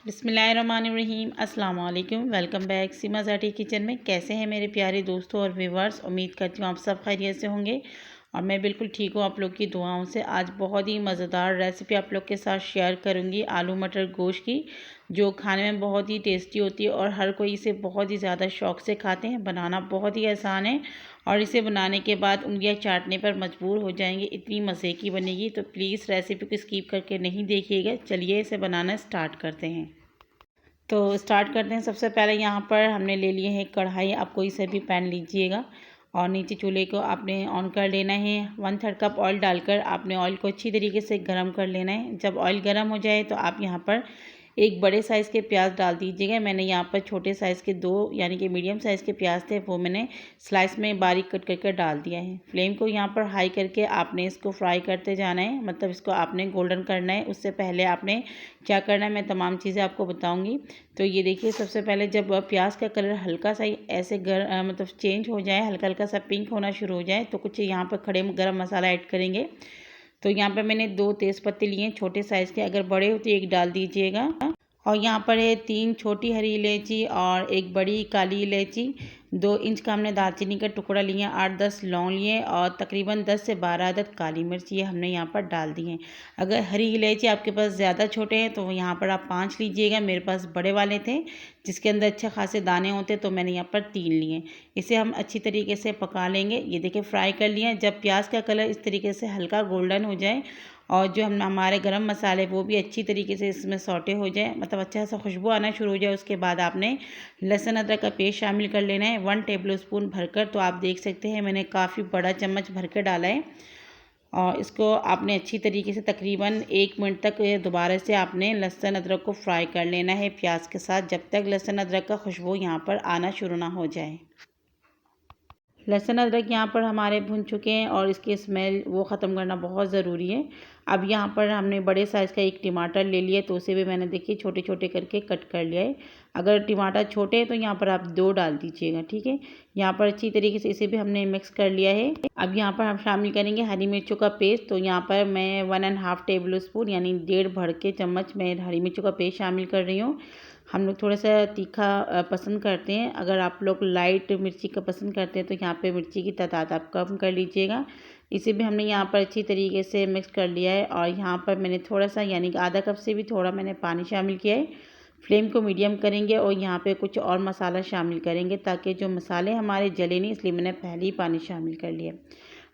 बिस्मिल्लाहिर्रहमानिर्रहीम अस्सलाम वालेकुम। वेलकम बैक सीमा ज़ाटी किचन में। कैसे हैं मेरे प्यारे दोस्तों और व्यूवर्स। उम्मीद करती हूँ आप सब खैरियत से होंगे और मैं बिल्कुल ठीक हूँ आप लोग की दुआओं से। आज बहुत ही मज़ेदार रेसिपी आप लोग के साथ शेयर करूँगी आलू मटर गोश्त की, जो खाने में बहुत ही टेस्टी होती है और हर कोई इसे बहुत ही ज़्यादा शौक़ से खाते हैं। बनाना बहुत ही आसान है और इसे बनाने के बाद उंगलियां चाटने पर मजबूर हो जाएंगे, इतनी मज़े की बनेगी। तो प्लीज़ रेसिपी को स्किप करके नहीं देखिएगा। चलिए इसे बनाना स्टार्ट करते हैं। तो स्टार्ट करते हैं। सबसे पहले यहाँ पर हमने ले लिए हैं कढ़ाई। आप कोई सा भी पैन लीजिएगा और नीचे चूल्हे को आपने ऑन कर लेना है। 1/3 कप ऑयल डालकर आपने ऑयल को अच्छी तरीके से गर्म कर लेना है। जब ऑयल गर्म हो जाए तो आप यहाँ पर एक बड़े साइज़ के प्याज डाल दीजिएगा। मैंने यहाँ पर छोटे साइज़ के 2 यानी कि मीडियम साइज़ के प्याज थे, वो मैंने स्लाइस में बारीक कट करके डाल दिया है। फ्लेम को यहाँ पर हाई करके आपने इसको फ्राई करते जाना है, मतलब इसको आपने गोल्डन करना है। उससे पहले आपने क्या करना है मैं तमाम चीज़ें आपको बताऊँगी। तो ये देखिए, सबसे पहले जब प्याज का कलर हल्का सा ऐसे मतलब चेंज हो जाए, हल्का हल्का सा पिंक होना शुरू हो जाए, तो कुछ यहाँ पर खड़े गरम मसाला ऐड करेंगे। तो यहाँ पर मैंने 2 तेज़ पत्ते लिए हैं छोटे साइज़ के, अगर बड़े हो तो 1 डाल दीजिएगा। और यहाँ पर है 3 छोटी हरी इलायची और 1 बड़ी काली इलायची। 2 इंच का हमने दालचीनी का टुकड़ा लिया, 8-10 लौंग लिए और तकरीबन 10 से 12 अदद काली मिर्च ये हमने यहाँ पर डाल दी हैं। अगर हरी इलायची आपके पास ज़्यादा छोटे हैं तो यहाँ पर आप 5 लीजिएगा। मेरे पास बड़े वाले थे जिसके अंदर अच्छे खासे दाने होते, तो मैंने यहाँ पर 3 लिए। इसे हम अच्छी तरीके से पका लेंगे। ये देखिए फ्राई कर लिया। जब प्याज का कलर इस तरीके से हल्का गोल्डन हो जाए और जो हमारे गरम मसाले वो भी अच्छी तरीके से इसमें सौटे हो जाए, मतलब अच्छा सा खुशबू आना शुरू हो जाए, उसके बाद आपने लहसुन अदरक का पेस्ट शामिल कर लेना है 1 टेबलस्पून भरकर। तो आप देख सकते हैं मैंने काफ़ी बड़ा चम्मच भरकर डाला है और इसको आपने अच्छी तरीके से तकरीबन 1 मिनट तक दोबारा से आपने लहसुन अदरक को फ्राई कर लेना है प्याज के साथ, जब तक लहसुन अदरक का खुशबू यहाँ पर आना शुरू ना हो जाए। लहसुन अदरक यहाँ पर हमारे भुन चुके हैं और इसकी स्मेल वो ख़त्म करना बहुत ज़रूरी है। अब यहाँ पर हमने बड़े साइज़ का 1 टमाटर ले लिया, तो उसे भी मैंने देखिए छोटे छोटे करके कट कर लिया है। अगर टमाटर छोटे हैं तो यहाँ पर आप 2 डाल दीजिएगा, ठीक है। यहाँ पर अच्छी तरीके से इसे भी हमने मिक्स कर लिया है। अब यहाँ पर हम शामिल करेंगे हरी मिर्चों का पेस्ट। तो यहाँ पर मैं 1.5 टेबलस्पून यानी 1.5 भर के चम्मच में हरी मिर्चों का पेस्ट शामिल कर रही हूँ। हम लोग थोड़ा सा तीखा पसंद करते हैं। अगर आप लोग लाइट मिर्ची का पसंद करते हैं तो यहाँ पे मिर्ची की तादाद आप कम कर लीजिएगा। इसे भी हमने यहाँ पर अच्छी तरीके से मिक्स कर लिया है और यहाँ पर मैंने थोड़ा सा यानी कि आधा कप से भी थोड़ा मैंने पानी शामिल किया है। फ्लेम को मीडियम करेंगे और यहाँ पे कुछ और मसाला शामिल करेंगे ताकि जो मसाले हमारे जले नहीं, इसलिए मैंने पहले ही पानी शामिल कर लिया।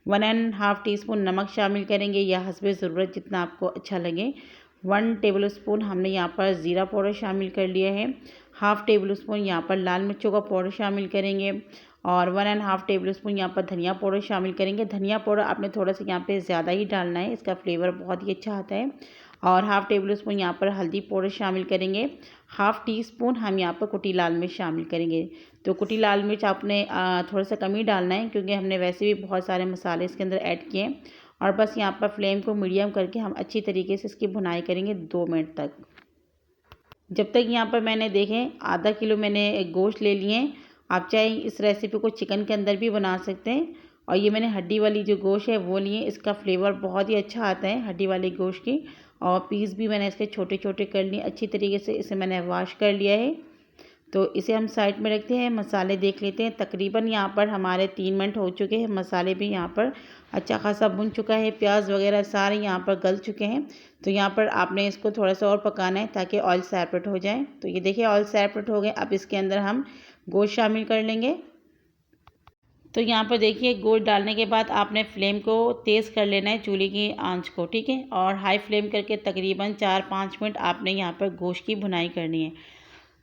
1.5 टीस्पून नमक शामिल करेंगे या हस्बे ज़रूरत जितना आपको अच्छा लगे। 1 टेबलस्पून हमने यहाँ पर ज़ीरा पाउडर शामिल कर लिया है। 1/2 टेबलस्पून यहाँ पर लाल मिर्चों का पाउडर शामिल करेंगे और 1.5 टेबलस्पून यहाँ पर धनिया पाउडर शामिल करेंगे। धनिया पाउडर आपने थोड़ा सा यहाँ पे ज़्यादा ही डालना है, इसका फ्लेवर बहुत ही अच्छा आता है। और 1/2 टेबलस्पून यहाँ पर हल्दी पाउडर शामिल करेंगे। 1/2 टीस्पून हम यहाँ पर कुटी लाल मिर्च शामिल करेंगे। तो कुटी लाल मिर्च आपने थोड़ा सा कम ही डालना है क्योंकि हमने वैसे भी बहुत सारे मसाले इसके अंदर ऐड किए हैं। और बस यहाँ पर फ्लेम को मीडियम करके हम अच्छी तरीके से इसकी भुनाई करेंगे 2 मिनट तक। जब तक यहाँ पर मैंने देखें आधा किलो मैंने गोश्त ले लिए हैं। आप चाहे इस रेसिपी को चिकन के अंदर भी बना सकते हैं। और ये मैंने हड्डी वाली जो गोश्त है वो लिए, इसका फ्लेवर बहुत ही अच्छा आता है हड्डी वाली गोश्त की। और पीस भी मैंने इसके छोटे छोटे कर लिए अच्छी तरीके से। इसे मैंने वॉश कर लिया है, तो इसे हम साइड में रखते हैं। मसाले देख लेते हैं। तकरीबन यहाँ पर हमारे 3 मिनट हो चुके हैं। मसाले भी यहाँ पर अच्छा खासा भुन चुका है, प्याज वगैरह सारे यहाँ पर गल चुके हैं। तो यहाँ पर आपने इसको थोड़ा सा और पकाना है ताकि ऑयल सेपरेट हो जाए। तो ये देखिए ऑयल सेपरेट हो गए। अब इसके अंदर हम गोश्त शामिल कर लेंगे। तो यहाँ पर देखिए गोश्त डालने के बाद आपने फ्लेम को तेज़ कर लेना है, चूल्हे की आंच को, ठीक है। और हाई फ्लेम करके तकरीबन 4-5 मिनट आपने यहाँ पर गोश्त की भुनाई करनी है।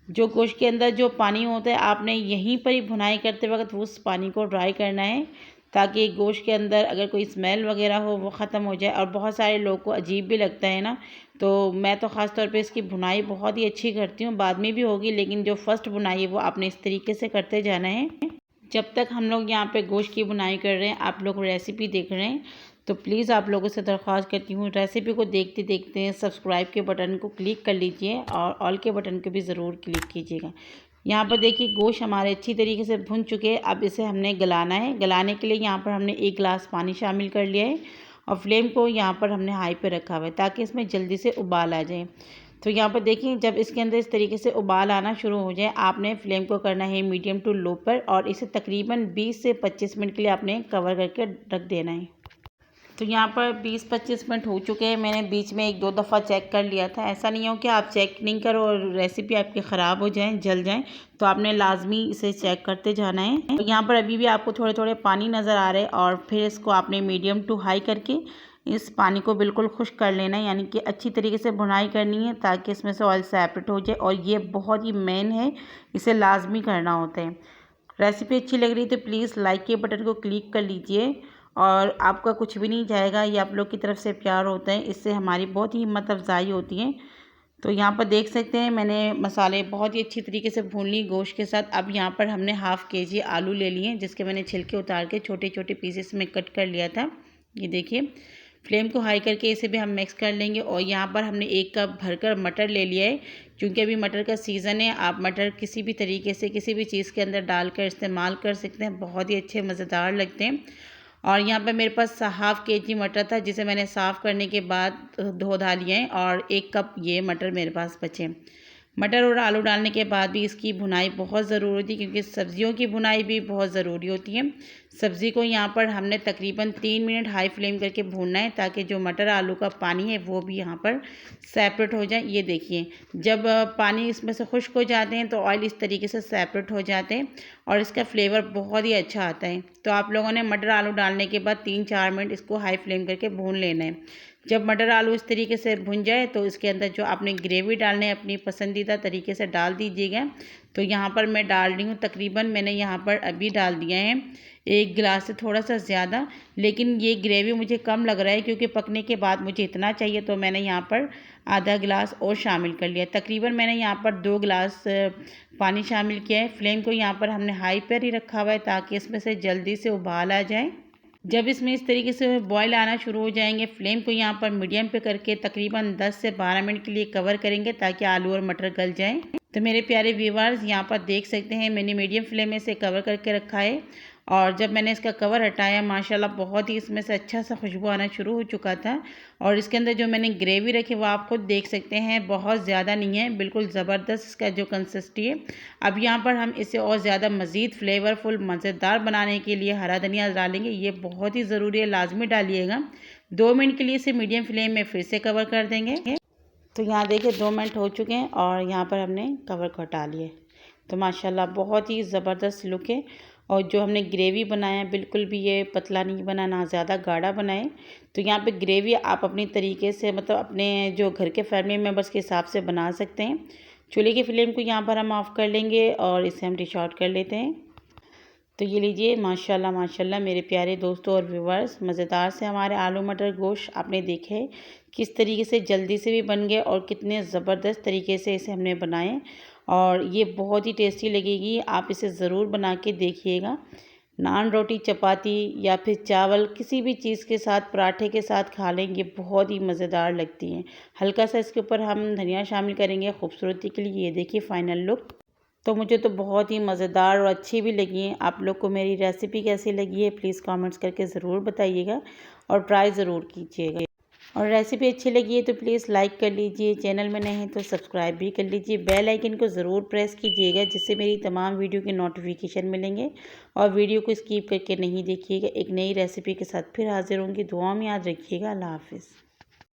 जो गोश्त के अंदर जो पानी होता है आपने यहीं पर ही भुनाई करते वक्त उस पानी को ड्राई करना है ताकि गोश्त के अंदर अगर कोई स्मेल वगैरह हो वो ख़त्म हो जाए। और बहुत सारे लोगों को अजीब भी लगता है ना, तो मैं तो ख़ास तौर पे इसकी भुनाई बहुत ही अच्छी करती हूँ। बाद में भी होगी लेकिन जो फर्स्ट भुनाई है वो आपने इस तरीके से करते जाना है। जब तक हम लोग यहाँ पे गोश्त की बुनाई कर रहे हैं, आप लोग रेसिपी देख रहे हैं, तो प्लीज़ आप लोगों से दरख्वास्त करती हूँ रेसिपी को देखते देखते सब्सक्राइब के बटन को क्लिक कर लीजिए और ऑल के बटन को भी ज़रूर क्लिक कीजिएगा। यहाँ पर देखिए गोश्त हमारे अच्छी तरीके से भुन चुके हैं। अब इसे हमने गलाना है। गलाने के लिए यहाँ पर हमने 1 गिलास पानी शामिल कर लिया है और फ्लेम को यहाँ पर हमने हाई पे रखा हुआ है ताकि इसमें जल्दी से उबाल आ जाए। तो यहाँ पर देखिए, जब इसके अंदर इस तरीके से उबाल आना शुरू हो जाए, आपने फ्लेम को करना है मीडियम टू लो पर और इसे तकरीबन 20 से 25 मिनट के लिए आपने कवर करके रख देना है। तो यहाँ पर 20-25 मिनट हो चुके हैं। मैंने बीच में 1-2 दफ़ा चेक कर लिया था। ऐसा नहीं हो कि आप चेक नहीं करो और रेसिपी आपकी ख़राब हो जाए, जल जाए, तो आपने लाजमी इसे चेक करते जाना है। तो यहाँ पर अभी भी आपको थोड़े थोड़े पानी नज़र आ रहे हैं और फिर इसको आपने मीडियम टू हाई करके इस पानी को बिल्कुल खुश्क कर लेना है, यानी कि अच्छी तरीके से भुनाई करनी है ताकि इसमें से ऑयल सेपरेट हो जाए। और ये बहुत ही मेन है, इसे लाजमी करना होता है। रेसिपी अच्छी लग रही है तो प्लीज़ लाइक के बटन को क्लिक कर लीजिए और आपका कुछ भी नहीं जाएगा, ये आप लोग की तरफ से प्यार होता है, इससे हमारी बहुत ही हिम्मत अफजाई होती है। तो यहाँ पर देख सकते हैं मैंने मसाले बहुत ही अच्छी तरीके से भून ली गोश्त के साथ। अब यहाँ पर हमने हाफ़ केजी आलू ले लिए, जिसके मैंने छिलके उतार के छोटे छोटे पीसेस में कट कर लिया था। ये देखिए, फ्लेम को हाई करके इसे भी हम मिक्स कर लेंगे। और यहाँ पर हमने 1 कप भरकर मटर ले लिया है, क्योंकि अभी मटर का सीज़न है। आप मटर किसी भी तरीके से किसी भी चीज़ के अंदर डालकर इस्तेमाल कर सकते हैं, बहुत ही अच्छे मज़ेदार लगते हैं। और यहाँ पर मेरे पास हाफ़ केजी मटर था, जिसे मैंने साफ़ करने के बाद धो धा लिया है और 1 कप ये मटर मेरे पास बचे। मटर और आलू डालने के बाद भी इसकी भुनाई बहुत ज़रूरी होती है, क्योंकि सब्ज़ियों की भुनाई भी बहुत ज़रूरी होती है। सब्ज़ी को यहाँ पर हमने तकरीबन 3 मिनट हाई फ्लेम करके भूनना है, ताकि जो मटर आलू का पानी है वो भी यहाँ पर सेपरेट हो जाए। ये देखिए, जब पानी इसमें से खुश्क हो जाते हैं तो ऑयल इस तरीके से सेपरेट हो जाते हैं और इसका फ्लेवर बहुत ही अच्छा आता है। तो आप लोगों ने मटर आलू डालने के बाद 3-4 मिनट इसको हाई फ्लेम करके भून लेना है। जब मटर आलू इस तरीके से भुन जाए तो इसके अंदर जो आपने ग्रेवी डालने है अपनी पसंदीदा तरीके से डाल दीजिएगा। तो यहाँ पर मैं डाल रही हूँ, तकरीबन मैंने यहाँ पर अभी डाल दिया है 1 गिलास से थोड़ा सा ज़्यादा, लेकिन ये ग्रेवी मुझे कम लग रहा है क्योंकि पकने के बाद मुझे इतना चाहिए, तो मैंने यहाँ पर आधा गिलास और शामिल कर लिया। तकरीबन मैंने यहाँ पर 2 गिलास पानी शामिल किया है। फ्लेम को यहाँ पर हमने हाई पर ही रखा हुआ है ताकि इसमें से जल्दी से उबाल आ जाए। जब इसमें इस तरीके से बॉयल आना शुरू हो जाएंगे, फ्लेम को यहाँ पर मीडियम पे करके तकरीबन 10 से 12 मिनट के लिए कवर करेंगे ताकि आलू और मटर गल जाएं। तो मेरे प्यारे व्यूअर्स, यहाँ पर देख सकते हैं मैंने मीडियम फ्लेम में इसे कवर करके रखा है और जब मैंने इसका कवर हटाया, माशाल्लाह बहुत ही इसमें से अच्छा सा खुशबू आना शुरू हो चुका था। और इसके अंदर जो मैंने ग्रेवी रखी वो आप खुद देख सकते हैं, बहुत ज़्यादा नहीं है, बिल्कुल ज़बरदस्त इसका जो कंसिस्टेंसी है। अब यहाँ पर हम इसे और ज़्यादा मज़ीद फ्लेवरफुल मज़ेदार बनाने के लिए हरा धनिया डालेंगे। ये बहुत ही ज़रूरी है, लाजमी डालिएगा। 2 मिनट के लिए इसे मीडियम फ्लेम में फिर से कवर कर देंगे। तो यहाँ देखिए 2 मिनट हो चुके हैं और यहाँ पर हमने कवर को हटा लिया। तो माशाल्लाह बहुत ही ज़बरदस्त लुक है। और जो हमने ग्रेवी बनाया बिल्कुल भी ये पतला नहीं बना, ना ज़्यादा गाढ़ा बनाए। तो यहाँ पे ग्रेवी आप अपनी तरीके से, मतलब अपने जो घर के फैमिली मेम्बर्स के हिसाब से बना सकते हैं। चूल्हे की फ्लेम को यहाँ पर हम ऑफ़ कर लेंगे और इसे हम डिश आउट कर लेते हैं। तो ये लीजिए, माशाल्लाह माशाल्लाह मेरे प्यारे दोस्तों और व्यूवर्स, मज़ेदार से हमारे आलू मटर गोश्त आपने देखे किस तरीके से जल्दी से भी बन गए और कितने ज़बरदस्त तरीके से इसे हमने बनाए। और ये बहुत ही टेस्टी लगेगी, आप इसे ज़रूर बना के देखिएगा। नान, रोटी, चपाती या फिर चावल, किसी भी चीज़ के साथ, पराठे के साथ खा लेंगे, बहुत ही मज़ेदार लगती हैं। हल्का सा इसके ऊपर हम धनिया शामिल करेंगे खूबसूरती के लिए। ये देखिए फ़ाइनल लुक। तो मुझे तो बहुत ही मज़ेदार और अच्छी भी लगी हैं। आप लोग को मेरी रेसिपी कैसी लगी है प्लीज़ कमेंट्स करके ज़रूर बताइएगा और ट्राई ज़रूर कीजिएगा। और रेसिपी अच्छी लगी है तो प्लीज़ लाइक कर लीजिए, चैनल में नए हैं तो सब्सक्राइब भी कर लीजिए, बेल आइकन को ज़रूर प्रेस कीजिएगा जिससे मेरी तमाम वीडियो के नोटिफिकेशन मिलेंगे। और वीडियो को स्किप करके नहीं देखिएगा। एक नई रेसिपी के साथ फिर हाजिर होंगी। दुआ में याद रखिएगा। अल्लाह हाफ़िज़।